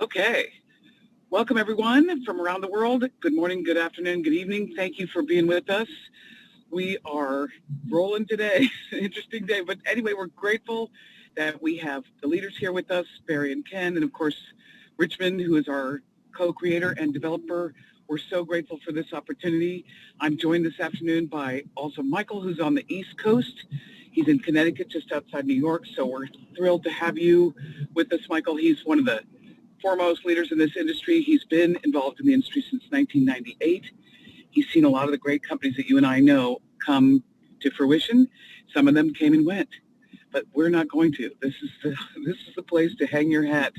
Okay. Welcome, everyone from around the world. Good morning, good afternoon, good evening. Thank you for being with us. We are rolling today. Interesting day. But anyway, we're grateful that we have the leaders here with us, Barry and Ken, and of course, Richmond, who is our co-creator and developer. We're so grateful for this opportunity. I'm joined this afternoon by also Michael, who's on the East Coast. He's in Connecticut, just outside New York. So we're thrilled to have you with us, Michael. He's one of the foremost leaders in this industry. He's been involved in the industry since 1998. He's seen a lot of the great companies that you and I know come to fruition. Some of them came and went, but we're not going to. This is the place to hang your hat.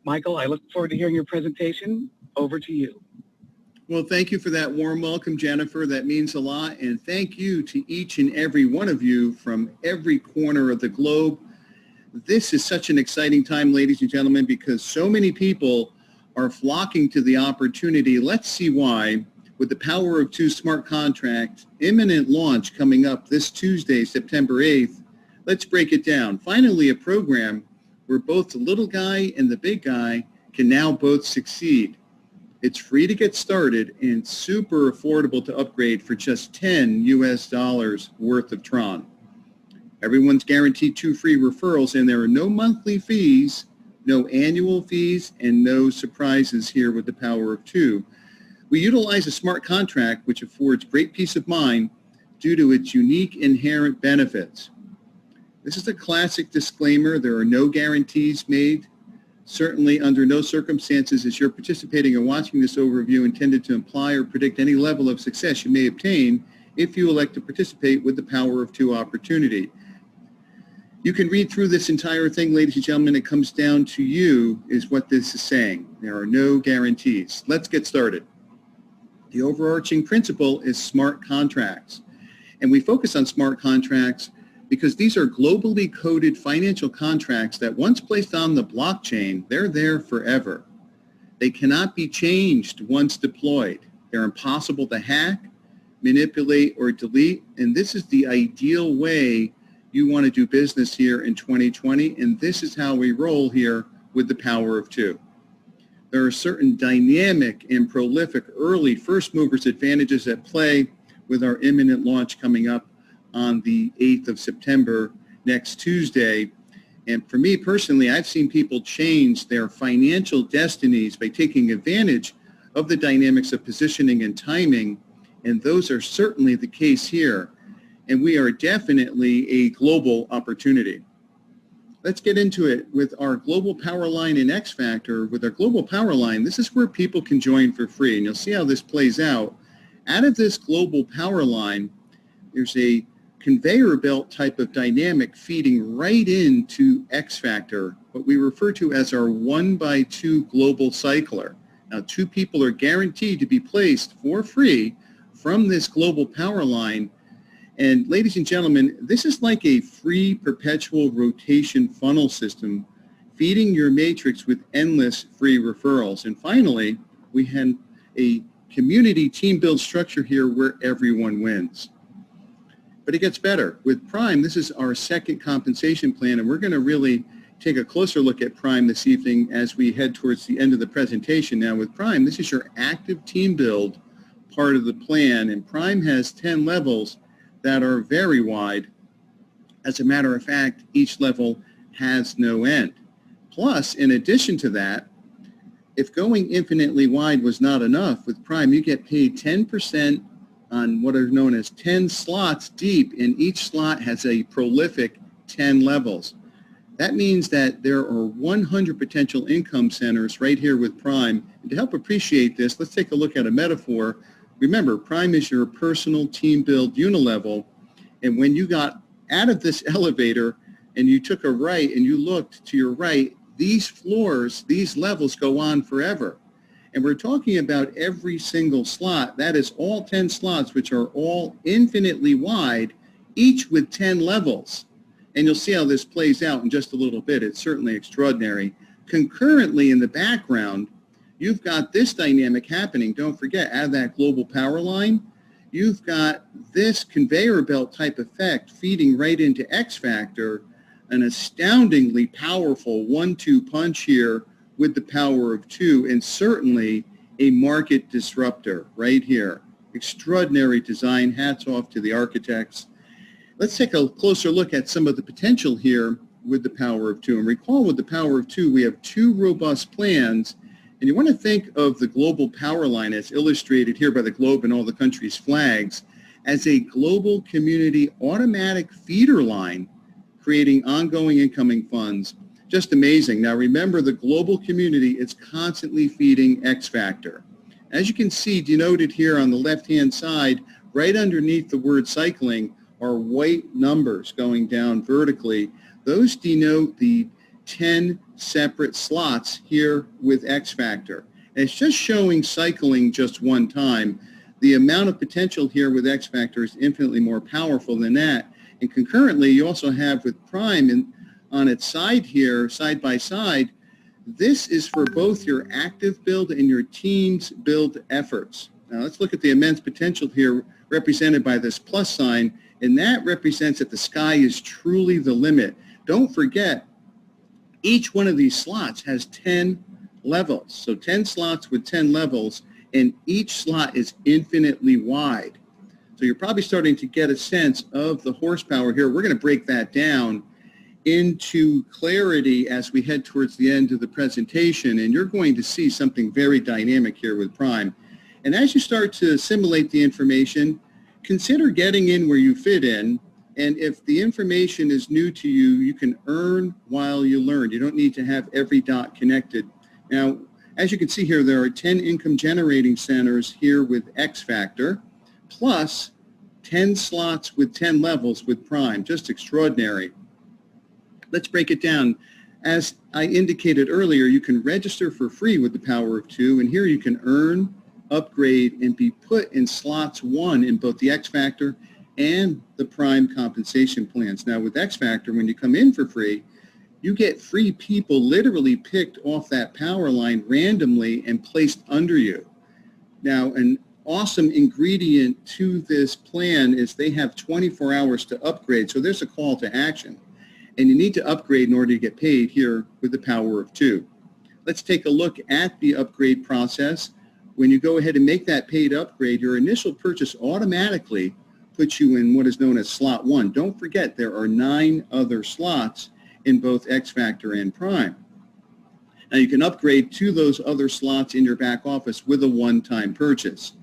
Michael, I look forward to hearing your presentation. Over to you. Well, thank you for that warm welcome, Jennifer. That means a lot. And thank you to each and every one of you from every corner of the globe. This is such an exciting time, ladies and gentlemen, because so many people are flocking to the opportunity. Let's see why. With the Power of Two smart contract, imminent launch coming up this Tuesday, September 8th. Let's break it down. Finally, a program where both the little guy and the big guy can now both succeed. It's free to get started and super affordable to upgrade for just $10 US worth of Tron. Everyone's guaranteed 2 free referrals, and there are no monthly fees, no annual fees, and no surprises here with the Power of Two. We utilize a smart contract which affords great peace of mind due to its unique inherent benefits. This is a classic disclaimer. There are no guarantees made. Certainly, under no circumstances is your participating or watching this overview intended to imply or predict any level of success you may obtain if you elect to participate with the Power of Two opportunity. You can read through this entire thing, ladies and gentlemen. It comes down to you is what this is saying. There are no guarantees. Let's get started. The overarching principle is smart contracts. And we focus on smart contracts because these are globally coded financial contracts that once placed on the blockchain, they're there forever. They cannot be changed once deployed. They're impossible to hack, manipulate, or delete. And this is the ideal way you want to do business here in 2020, and this is how we roll here with the Power of Two. There are certain dynamic and prolific early first movers advantages at play with our imminent launch coming up on the 8th of September, next Tuesday. And for me personally, I've seen people change their financial destinies by taking advantage of the dynamics of positioning and timing, and those are certainly the case here. And we are definitely a global opportunity. Let's get into it with our Global Power Line and X Factor. With our Global Power Line, this is where people can join for free, and you'll see how this plays out. Out of this Global Power Line, there's a conveyor belt type of dynamic feeding right into X Factor, what we refer to as our 1x2 global cycler. Now, 2 people are guaranteed to be placed for free from this Global Power Line. And ladies and gentlemen, this is like a free perpetual rotation funnel system feeding your matrix with endless free referrals. And finally, we have a community team build structure here where everyone wins. But it gets better. With Prime, this is our second compensation plan, and we're going to really take a closer look at Prime this evening as we head towards the end of the presentation. Now with Prime, this is your active team build part of the plan, and Prime has 10 levels that are very wide. As a matter of fact, each level has no end. Plus, in addition to that, if going infinitely wide was not enough, with Prime, you get paid 10% on what are known as 10 slots deep, and each slot has a prolific 10 levels. That means that there are 100 potential income centers right here with Prime. And to help appreciate this, let's take a look at a metaphor. Remember, Prime is your personal team build unilevel, and when you got out of this elevator and you took a right and you looked to your right, these floors, these levels go on forever. And we're talking about every single slot. That is all 10 slots, which are all infinitely wide, each with 10 levels. And you'll see how this plays out in just a little bit. It's certainly extraordinary. Concurrently in the background, you've got this dynamic happening. Don't forget, out of that global power line, you've got this conveyor belt type effect feeding right into X Factor, an astoundingly powerful 1-2 punch here with the power of two, and certainly a market disruptor right here. Extraordinary design. Hats off to the architects. Let's take a closer look at some of the potential here with the power of two. And recall, with the power of two, we have two robust plans. And you want to think of the global power line as illustrated here by the globe and all the countries' flags as a global community automatic feeder line, creating ongoing incoming funds. Just amazing. Now remember, the global community is constantly feeding X Factor. As you can see denoted here on the left-hand side, right underneath the word cycling are white numbers going down vertically. Those denote the 10 separate slots here with X Factor. And it's just showing cycling just one time. The amount of potential here with X Factor is infinitely more powerful than that. And concurrently, you also have with Prime on its side here, side by side, this is for both your active build and your teams build efforts. Now let's look at the immense potential here represented by this plus sign, and that represents that the sky is truly the limit. Don't forget, each one of these slots has 10 levels. So 10 slots with 10 levels, and each slot is infinitely wide. So you're probably starting to get a sense of the horsepower here. We're going to break that down into clarity as we head towards the end of the presentation, and you're going to see something very dynamic here with Prime. And as you start to assimilate the information, consider getting in where you fit in, and if the information is new to you, you can earn while you learn. You don't need to have every dot connected. Now, as you can see here, there are 10 income generating centers here with X Factor, plus 10 slots with 10 levels with Prime. Just extraordinary. Let's break it down. As I indicated earlier, you can register for free with the power of two, and here you can earn, upgrade, and be put in slots 1 in both the X Factor and the Prime compensation plans. Now with X Factor, when you come in for free, you get free people literally picked off that power line randomly and placed under you. Now, an awesome ingredient to this plan is they have 24 hours to upgrade, so there's a call to action. And you need to upgrade in order to get paid here with the power of two. Let's take a look at the upgrade process. When you go ahead and make that paid upgrade, your initial purchase automatically puts you in what is known as slot 1. Don't forget, there are 9 other slots in both X Factor and Prime. Now you can upgrade to those other slots in your back office with a one-time purchase.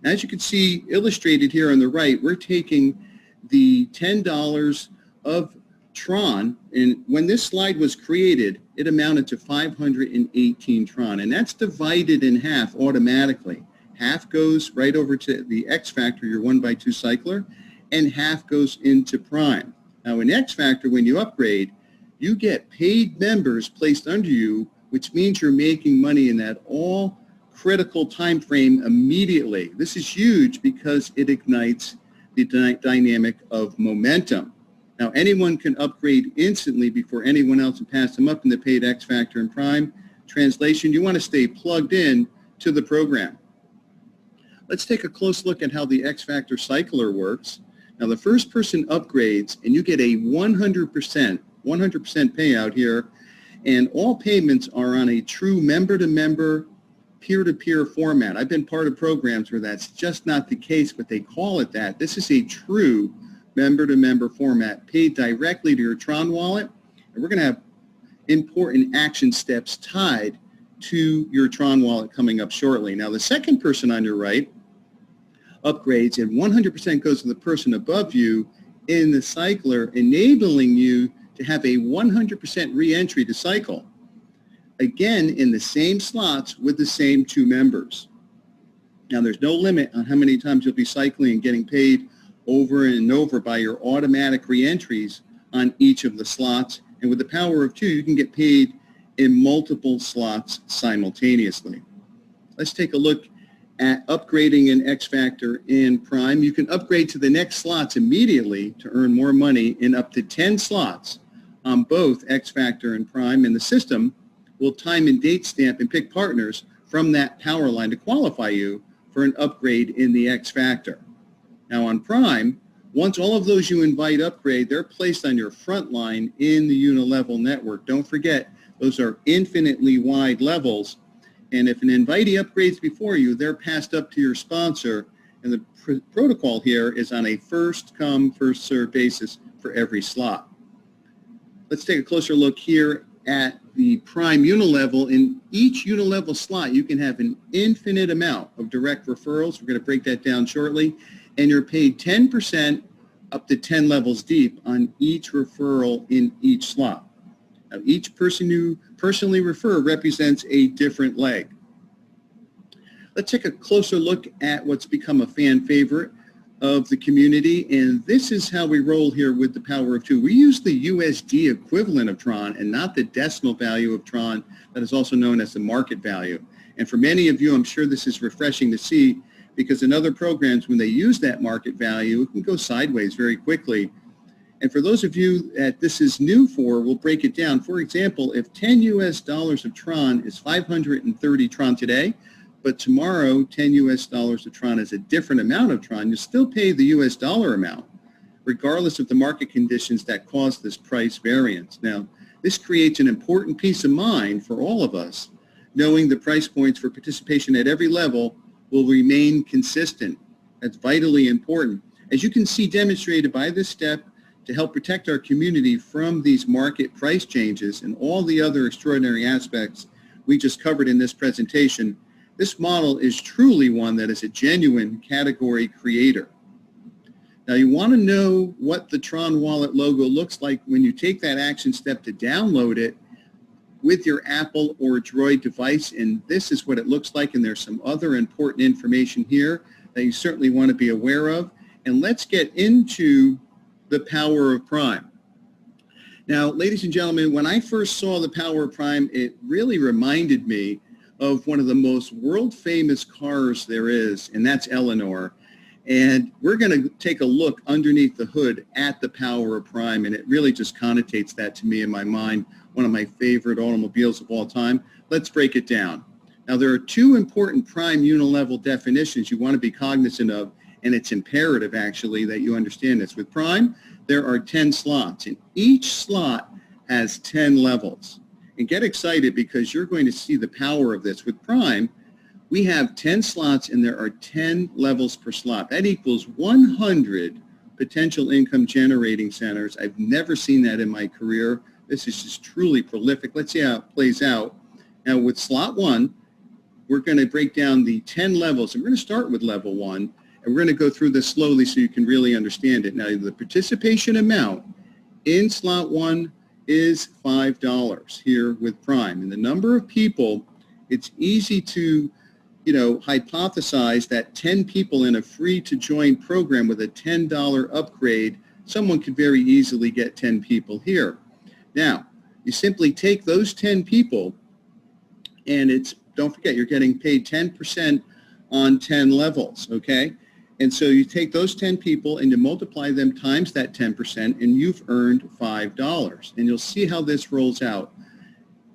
Now, as you can see illustrated here on the right, we're taking the $10 of Tron, and when this slide was created, it amounted to 518 Tron, and that's divided in half automatically. Half goes right over to the X Factor, your 1x2 cycler, and half goes into Prime. Now in X Factor, when you upgrade, you get paid members placed under you, which means you're making money in that all critical time frame immediately. This is huge because it ignites the dynamic of momentum. Now, anyone can upgrade instantly before anyone else and pass them up in the paid X Factor and Prime. Translation, you want to stay plugged in to the program. Let's take a close look at how the X Factor Cycler works. Now, the first person upgrades, and you get a 100% payout here, and all payments are on a true member-to-member, peer-to-peer format. I've been part of programs where that's just not the case, but they call it that. This is a true member-to-member format, paid directly to your Tron wallet, and we're going to have important action steps tied to your Tron wallet coming up shortly. Now, the second person on your right upgrades, and 100% goes to the person above you in the cycler, enabling you to have a 100% re-entry to cycle, again in the same slots with the same 2 members. Now, there's no limit on how many times you'll be cycling and getting paid over and over by your automatic reentries on each of the slots. And with the power of two, you can get paid in multiple slots simultaneously. Let's take a look at upgrading in X Factor and Prime. You can upgrade to the next slots immediately to earn more money in up to 10 slots on both X Factor and Prime, and the system will time and date stamp and pick partners from that power line to qualify you for an upgrade in the X Factor. Now on Prime, once all of those you invite upgrade, they're placed on your front line in the Unilevel network. Don't forget, Those are infinitely wide levels. And if an invitee upgrades before you, they're passed up to your sponsor. And the protocol here is on a first come, first served basis for every slot. Let's take a closer look here at the prime unilevel. In each unilevel slot, you can have an infinite amount of direct referrals. We're going to break that down shortly. And you're paid 10% up to 10 levels deep on each referral in each slot. Now, each person you personally refer represents a different leg. Let's take a closer look at what's become a fan favorite of the community, and this is how we roll here with the Power of Two. We use the USD equivalent of Tron and not the decimal value of Tron that is also known as the market value. And for many of you, I'm sure this is refreshing to see, because in other programs, when they use that market value, it can go sideways very quickly. And for those of you that this is new for, we'll break it down. For example, if 10 US dollars of Tron is 530 Tron today, but tomorrow 10 US dollars of Tron is a different amount of Tron, you still pay the US dollar amount, regardless of the market conditions that cause this price variance. Now, this creates an important peace of mind for all of us, knowing the price points for participation at every level will remain consistent. That's vitally important. As you can see demonstrated by this step, to help protect our community from these market price changes and all the other extraordinary aspects we just covered in this presentation, this model is truly one that is a genuine category creator. Now, you want to know what the Tron Wallet logo looks like when you take that action step to download it with your Apple or Droid device, and this is what it looks like, and there's some other important information here that you certainly want to be aware of. And let's get into the power of Prime. Now, ladies and gentlemen, when I first saw the power of Prime, it really reminded me of one of the most world-famous cars there is, and that's Eleanor. And we're going to take a look underneath the hood at the power of Prime, and it really just connotates that to me in my mind, one of my favorite automobiles of all time. Let's break it down. Now, there are two important Prime unilevel definitions you want to be cognizant of, and it's imperative, actually, that you understand this. With Prime, there are 10 slots, and each slot has 10 levels. And get excited, because you're going to see the power of this. With Prime, we have 10 slots, and there are 10 levels per slot. That equals 100 potential income generating centers. I've never seen that in my career. This is just truly prolific. Let's see how it plays out. Now, with slot 1, we're going to break down the 10 levels, and we're going to start with level 1. And we're going to go through this slowly so you can really understand it. Now, the participation amount in slot 1 is $5 here with Prime. And the number of people, it's easy to, hypothesize that 10 people in a free-to-join program with a $10 upgrade, someone could very easily get 10 people here. Now, you simply take those 10 people, and don't forget, you're getting paid 10% on 10 levels, okay? And so you take those 10 people and you multiply them times that 10%, and you've earned $5. And you'll see how this rolls out.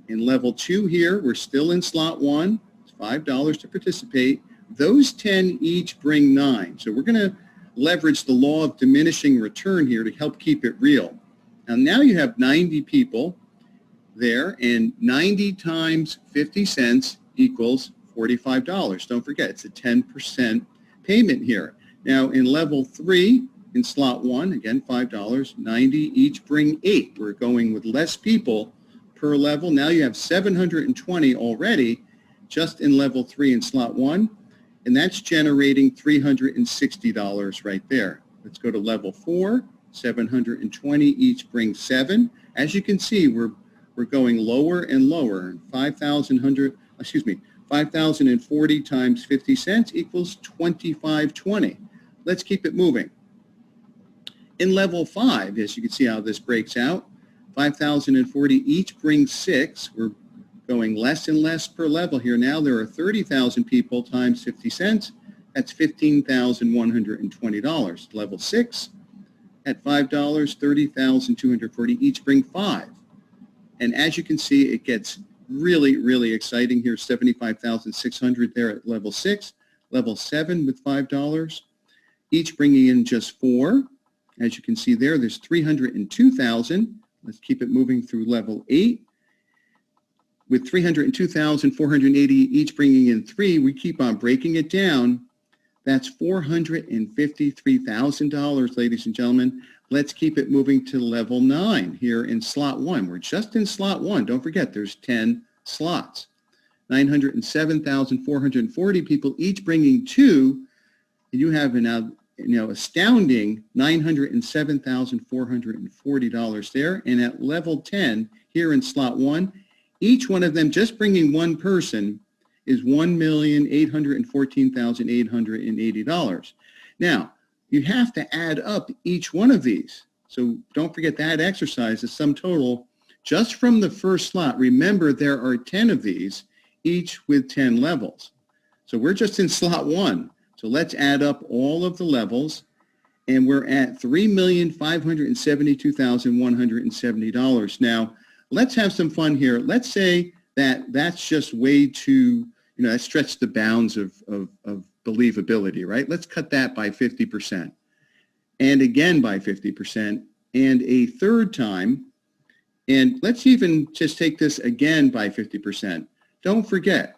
In level 2 here, we're still in slot 1. It's $5 to participate. Those 10 each bring 9. So we're going to leverage the law of diminishing return here to help keep it real. Now you have 90 people there, and 90 times 50 cents equals $45. Don't forget, it's a 10% payment here. Now, in level 3, in slot 1, again, $5, 90 each bring 8. We're going with less people per level. Now you have 720 already just in level 3 in slot 1, and that's generating $360 right there. Let's go to level 4, 720 each bring 7. As you can see, we're going lower and lower. 5,040 times 50 cents equals $25.20. Let's keep it moving. In level 5, as you can see how this breaks out, 5,040 each brings 6. We're going less and less per level here. Now there are 30,000 people times 50 cents. That's $15,120. Level 6, at $5, 30,240 each bring 5. And as you can see, it gets really, really exciting here. 75,600 there at level 6. Level 7 with $5, each bringing in just 4. As you can see there, there's 302,000. Let's keep it moving through level 8. with 302,480 each bringing in 3, we keep on breaking it down. That's $453,000, ladies and gentlemen. Let's keep it moving to level 9 here in slot 1. We're just in slot 1. Don't forget, there's 10 slots. 907,440 people each bringing 2. And you have an astounding $907,440 there. And at level 10 here in slot 1, each one of them just bringing one person is $1,814,880. Now, you have to add up each one of these. So don't forget that exercise, the sum total, just from the first slot. Remember, there are 10 of these, each with 10 levels. So we're just in slot 1. So let's add up all of the levels, and we're at $3,572,170. Now, let's have some fun here. Let's say that that's just way too, that stretched the bounds of believability, right? Let's cut that by 50%, and again by 50%, and a third time, and let's even just take this again by 50%. Don't forget,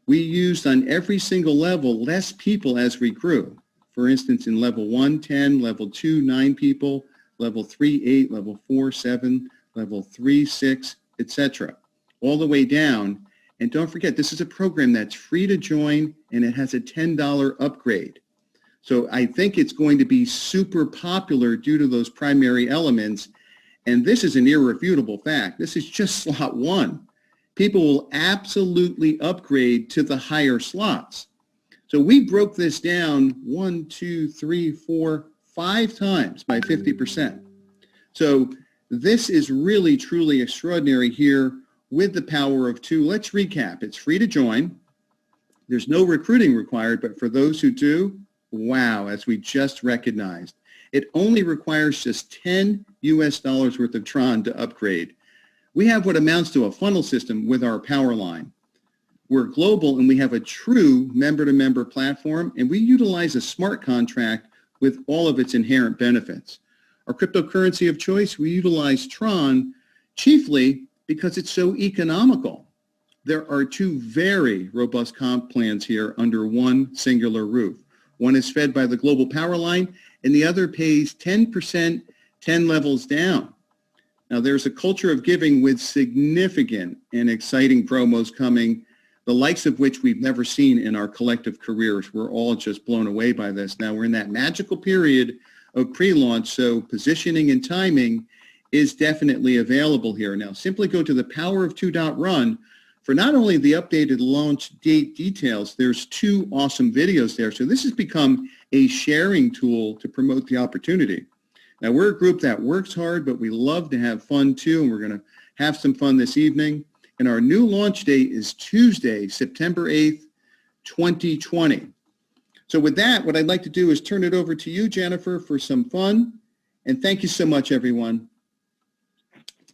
we used on every single level less people as we grew. For instance, in level 1, 10, level 2, 9 people, level 3, 8, level 4, 7, level 3, 6, etc. All the way down. And don't forget, this is a program that's free to join, and it has a $10 upgrade. So I think it's going to be super popular due to those primary elements. And this is an irrefutable fact. This is just slot 1. People will absolutely upgrade to the higher slots. So we broke this down 1, 2, 3, 4, 5 times by 50%. So this is really, truly extraordinary here with the power of 2. Let's recap. It's free to join. There's no recruiting required, but for those who do, wow, as we just recognized, it only requires just $10 worth of Tron to upgrade. We have what amounts to a funnel system with our power line. We're global, and we have a true member-to-member platform, and we utilize a smart contract with all of its inherent benefits. Our cryptocurrency of choice, we utilize Tron chiefly because it's so economical. There are 2 very robust comp plans here under one singular roof. One is fed by the global power line, and the other pays 10%, 10 levels down. Now, there's a culture of giving with significant and exciting promos coming, the likes of which we've never seen in our collective careers. We're all just blown away by this. Now, we're in that magical period of pre-launch, so positioning and timing is definitely available here. Now, simply go to thepowerof2.run for not only the updated launch date details, there's 2 awesome videos there. So this has become a sharing tool to promote the opportunity. Now, we're a group that works hard, but we love to have fun too, and we're going to have some fun this evening. And our new launch date is Tuesday, September 8th, 2020. So with that, what I'd like to do is turn it over to you, Jennifer, for some fun. And thank you so much, everyone.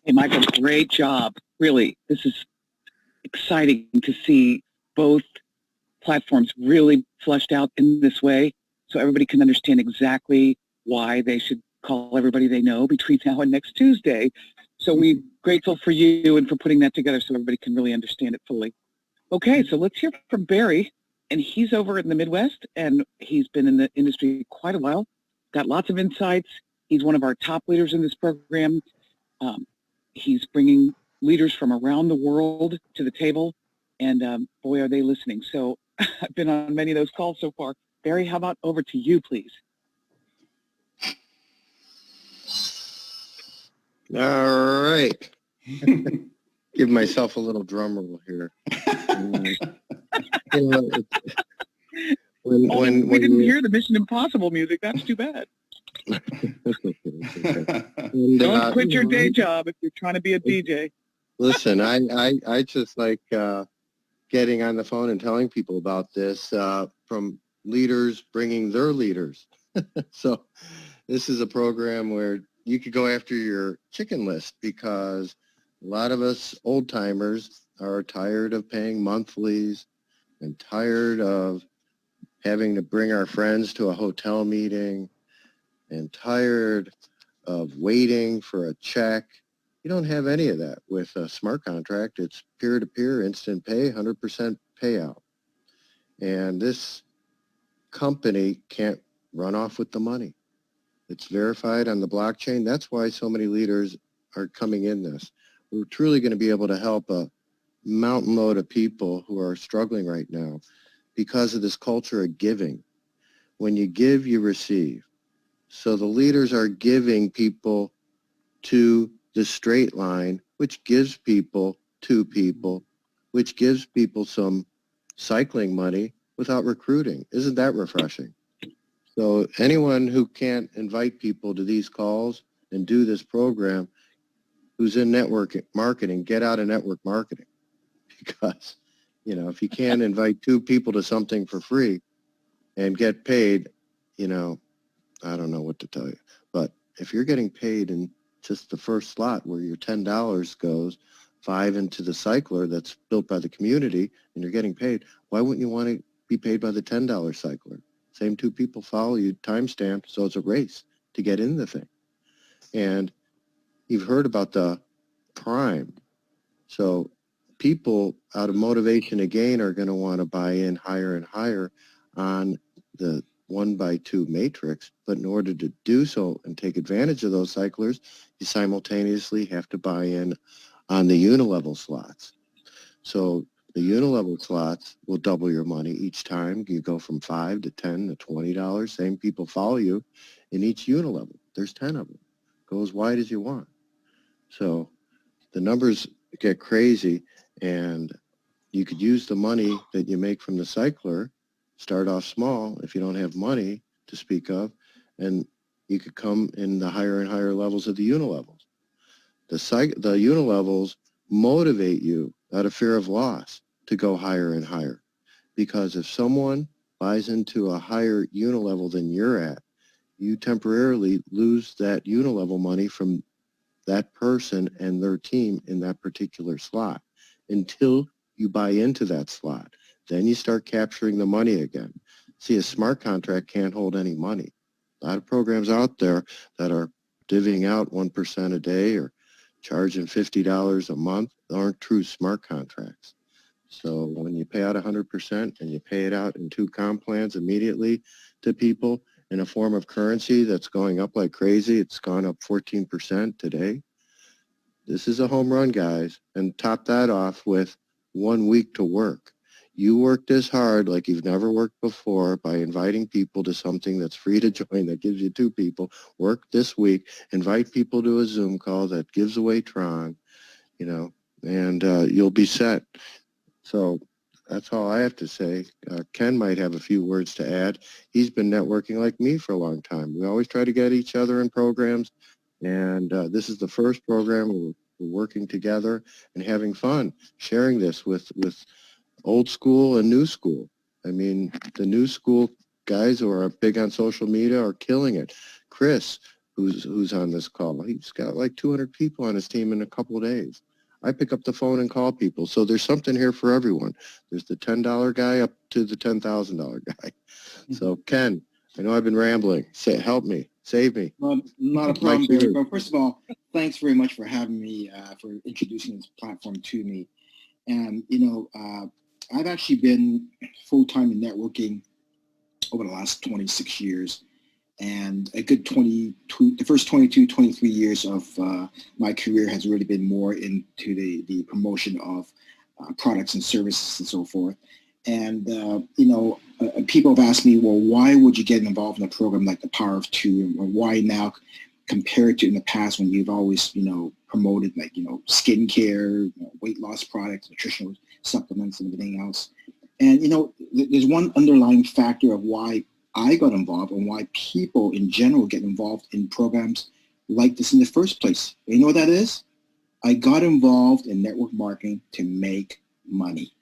Hey, Michael, great job. Really, this is exciting to see both platforms really fleshed out in this way so everybody can understand exactly why they should call everybody they know between now and next Tuesday. So we're grateful for you and for putting that together so everybody can really understand it fully. Okay, so let's hear from Barry. And he's over in the Midwest, and he's been in the industry quite a while, got lots of insights. He's one of our top leaders in this program. He's bringing leaders from around the world to the table, and boy, are they listening. So I've been on many of those calls so far. Barry, how about over to you, please? All right. Give myself a little drum roll here. When we didn't hear the Mission Impossible music. That's too bad. Don't quit your day job if you're trying to be a DJ. Listen, I just like getting on the phone and telling people about this from leaders bringing their leaders. So this is a program where you could go after your chicken list because a lot of us old timers are tired of paying monthlies and tired of having to bring our friends to a hotel meeting and tired of waiting for a check You don't have any of that with a smart contract. It's peer-to-peer, instant pay, 100% payout. And this company can't run off with the money. It's verified on the blockchain. That's why so many leaders are coming in this. We're truly going to be able to help a mountain load of people who are struggling right now because of this culture of giving. When you give, you receive. So the leaders are giving people to the straight line, which gives people to people, which gives people some cycling money without recruiting. Isn't that refreshing? So anyone who can't invite people to these calls and do this program who's in network marketing, get out of network marketing. Because, if you can't invite two people to something for free and get paid, I don't know what to tell you. But if you're getting paid in just the first slot where your $10 goes, 5 into the cycler that's built by the community, and you're getting paid, why wouldn't you want to be paid by the $10 cycler? Same two people follow you, timestamp, so it's a race to get in the thing. And you've heard about the prime. So people out of motivation to gain are going to want to buy in higher and higher on the 1x2 matrix. But in order to do so and take advantage of those cyclers, you simultaneously have to buy in on the unilevel slots. So the unilevel slots will double your money each time. You go from $5 to $10 to $20. Same people follow you in each unilevel. There's 10 of them. Go as wide as you want. So the numbers get crazy, and you could use the money that you make from the cycler, start off small if you don't have money to speak of, and you could come in the higher and higher levels of the unilevels. The unilevels motivate you out of fear of loss to go higher and higher. Because if someone buys into a higher unilevel than you're at, you temporarily lose that unilevel money from that person and their team in that particular slot until you buy into that slot. Then you start capturing the money again. See, a smart contract can't hold any money. A lot of programs out there that are divvying out 1% a day or charging $50 a month aren't true smart contracts. So when you pay out 100% and you pay it out in 2 comp plans immediately to people in a form of currency that's going up like crazy, it's gone up 14% today. This is a home run, guys. And top that off with 1 week to work. You work this hard like you've never worked before by inviting people to something that's free to join that gives you 2 people. Work this week. Invite people to a Zoom call that gives away Tron, and you'll be set. So that's all I have to say. Ken might have a few words to add. He's been networking like me for a long time. We always try to get each other in programs, and this is the first program where we're working together and having fun, sharing this with old school and new school. I mean, the new school guys who are big on social media are killing it. Chris, who's on this call, he's got like 200 people on his team in a couple of days. I pick up the phone and call people. So there's something here for everyone. There's the $10 guy up to the $10,000 guy. So Ken, I know I've been rambling. Help me, save me. Well, not a problem, Barry. But first of all, thanks very much for having me, for introducing this platform to me. And, I've actually been full-time in networking over the last 26 years. And a good the first 22, 23 years of my career has really been more into the promotion of products and services and so forth. And, people have asked me, well, why would you get involved in a program like the Power of Two? Or why now compared to in the past when you've always, promoted like, skincare, weight loss products, nutritional supplements and everything else. And, there's one underlying factor of why I got involved and why people in general get involved in programs like this in the first place. You know what that is? I got involved in network marketing to make money.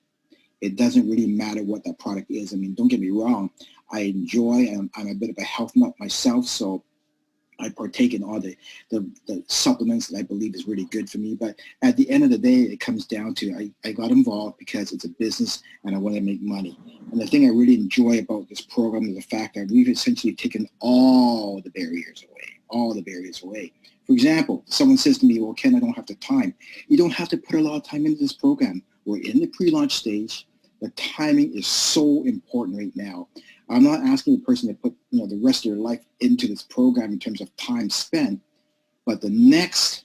It doesn't really matter what that product is. I mean, don't get me wrong. I enjoy, I'm a bit of a health nut myself, so I partake in all the supplements that I believe is really good for me. But at the end of the day, it comes down to I got involved because it's a business and I want to make money. And the thing I really enjoy about this program is the fact that we've essentially taken all the barriers away. For example, someone says to me, well, Ken, I don't have the time. You don't have to put a lot of time into this program. We're in the pre-launch stage. The timing is so important right now. I'm not asking the person to put the rest of their life into this program in terms of time spent, but the next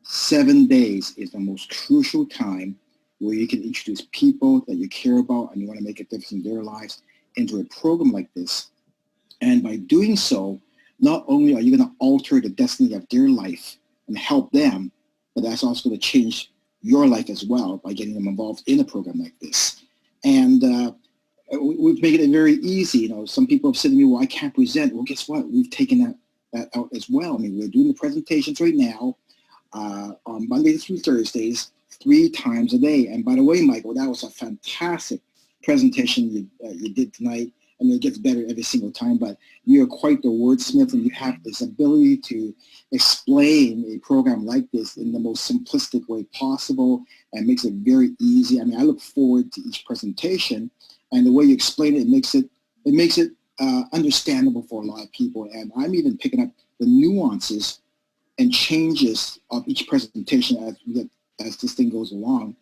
7 days is the most crucial time where you can introduce people that you care about and you want to make a difference in their lives into a program like this. And by doing so, not only are you going to alter the destiny of their life and help them, but that's also going to change your life as well by getting them involved in a program like this. And we've made it very easy. Some people have said to me, well, I can't present. Well, guess what? We've taken that out as well. I mean, we're doing the presentations right now on Mondays through Thursdays, 3 times a day. And by the way, Michael, that was a fantastic presentation you did tonight. I mean, it gets better every single time, but you are quite the wordsmith, and you have this ability to explain a program like this in the most simplistic way possible, and makes it very easy. I mean, I look forward to each presentation, and the way you explain it, it makes it understandable for a lot of people. And I'm even picking up the nuances and changes of each presentation as this thing goes along.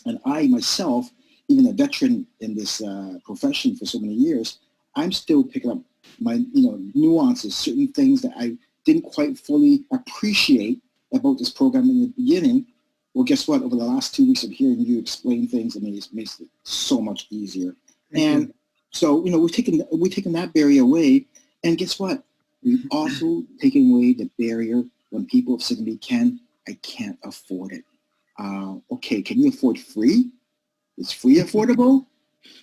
And I myself, even a veteran in this profession for so many years, I'm still picking up my nuances, certain things that I didn't quite fully appreciate about this program in the beginning. Well, guess what? Over the last 2 weeks of hearing you explain things, I mean, it makes it so much easier. And so, we've taken that barrier away. And guess what? We've also taken away the barrier when people have said to me, Ken, I can't afford it. Okay, can you afford free? Is free affordable?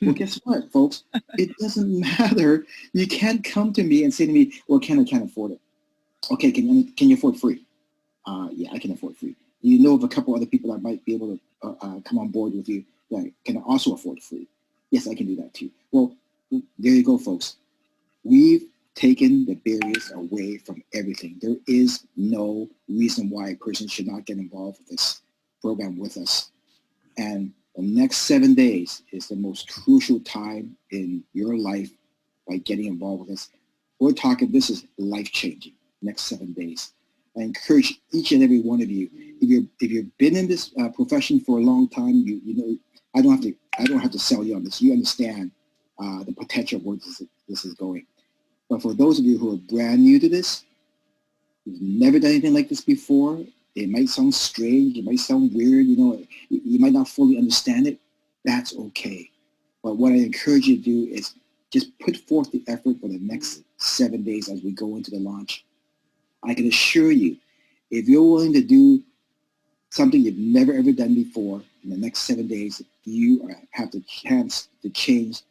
Well, guess what, folks? It doesn't matter. You can't come to me and say to me, well, Ken, I can't afford it. Okay, can you afford free? Yeah, I can afford free. You know of a couple other people that might be able to come on board with you that can also afford free. Yes, I can do that too. Well, there you go, folks. We've taken the barriers away from everything. There is no reason why a person should not get involved with this program with us. And the next 7 days is the most crucial time in your life by getting involved with us. We're talking, this is life-changing, next 7 days. I encourage each and every one of you, if you've been in this profession for a long time, you know, I don't have to sell you on this. You understand the potential of where this is going. But for those of you who are brand new to this, you've never done anything like this before, it might sound strange, it might sound weird, you might not fully understand it. That's okay. But what I encourage you to do is just put forth the effort for the next 7 days as we go into the launch. I can assure you, if you're willing to do something you've never ever done before in the next 7 days, you have the chance to change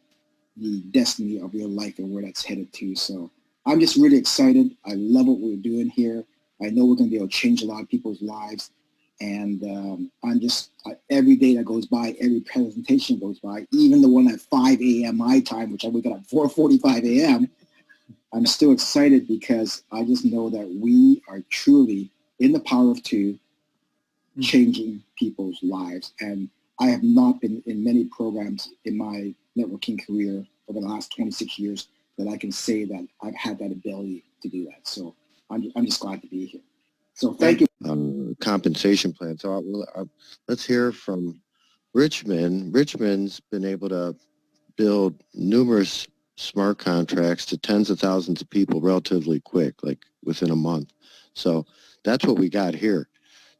the destiny of your life and where that's headed to. So I'm just really excited. I love what we're doing here. I know we're going to be able to change a lot of people's lives. And I'm just, every day that goes by, every presentation goes by, even the one at 5 a.m. my time, which I wake up at 4:45 a.m., I'm still excited because I just know that we are truly, in the power of two, changing people's lives. And I have not been in many programs in my networking career over the last 26 years that I can say that I've had that ability to do that. So I'm just glad to be here. So thank you. Compensation plan. So let's hear from Richmond. Richmond's been able to build numerous smart contracts to tens of thousands of people relatively quick, like within a month. So that's what we got here.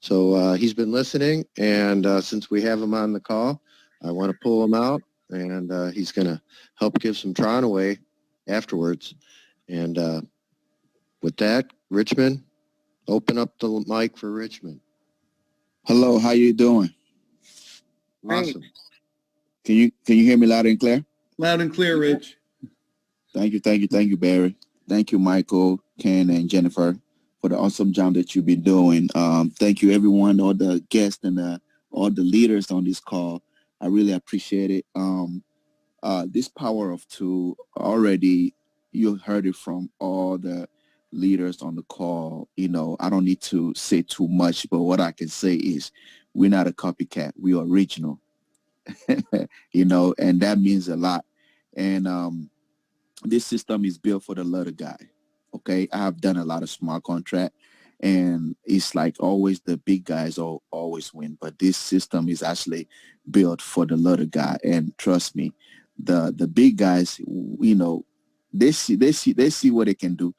So he's been listening, and since we have him on the call, I want to pull him out, and he's going to help give some Tron away afterwards. And with that, Richmond, open up the mic for Richmond. Hello, how you doing? Awesome. Can you hear me loud and clear? Loud and clear, Rich. Thank you, Barry. Thank you, Michael, Ken, and Jennifer, for the awesome job that you've been doing. Thank you, everyone, all the guests and all the leaders on this call. I really appreciate it. This power of two, already you heard it from all the leaders on the call. I don't need to say too much, but what I can say is we're not a copycat. We are original, and that means a lot. And this system is built for the little guy. Okay, I have done a lot of smart contract, And it's like always the big guys always win. But this system is actually built for the little guy. And trust me, the big guys, they see what they can do,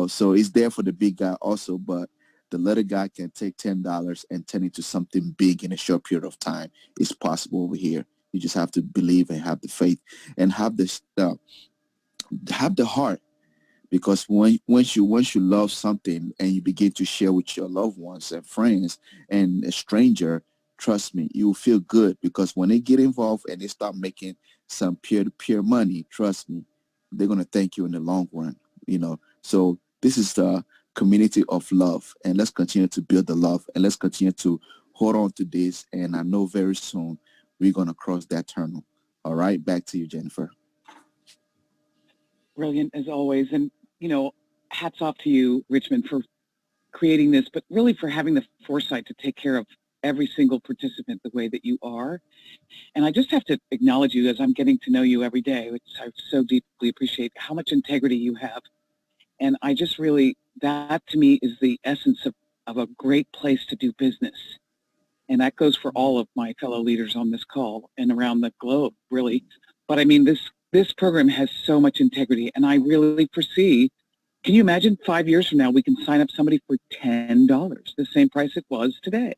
so it's there for the big guy also. But the little guy can take $10 and turn it into something big in a short period of time. It's possible over here. You just have to believe and have the faith and have the heart. Because once you love something and you begin to share with your loved ones and friends and a stranger, trust me, you will feel good. Because when they get involved and they start making some peer-to-peer money, trust me, they're going to thank you in the long run. So this is the community of love, and let's continue to build the love, and let's continue to hold on to this. And I know very soon we're going to cross that tunnel. All right, back to you, Jennifer. Brilliant as always. And, hats off to you, Richmond, for creating this, but really for having the foresight to take care of every single participant the way that you are. And I just have to acknowledge you as I'm getting to know you every day, which I so deeply appreciate, how much integrity you have. And I just really, that to me is the essence of a great place to do business. And that goes for all of my fellow leaders on this call and around the globe, really. But I mean, this program has so much integrity, and I really foresee, can you imagine 5 years from now, we can sign up somebody for $10, the same price it was today.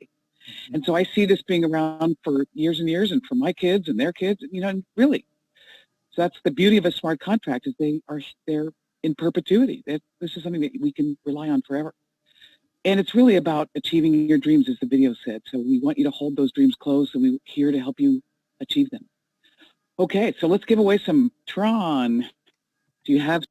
And so I see this being around for years and years, and for my kids and their kids, really. So that's the beauty of a smart contract, is they're in perpetuity. This is something that we can rely on forever. And it's really about achieving your dreams, as the video said. So we want you to hold those dreams close, and we're here to help you achieve them. Okay, so let's give away some Tron. Do you have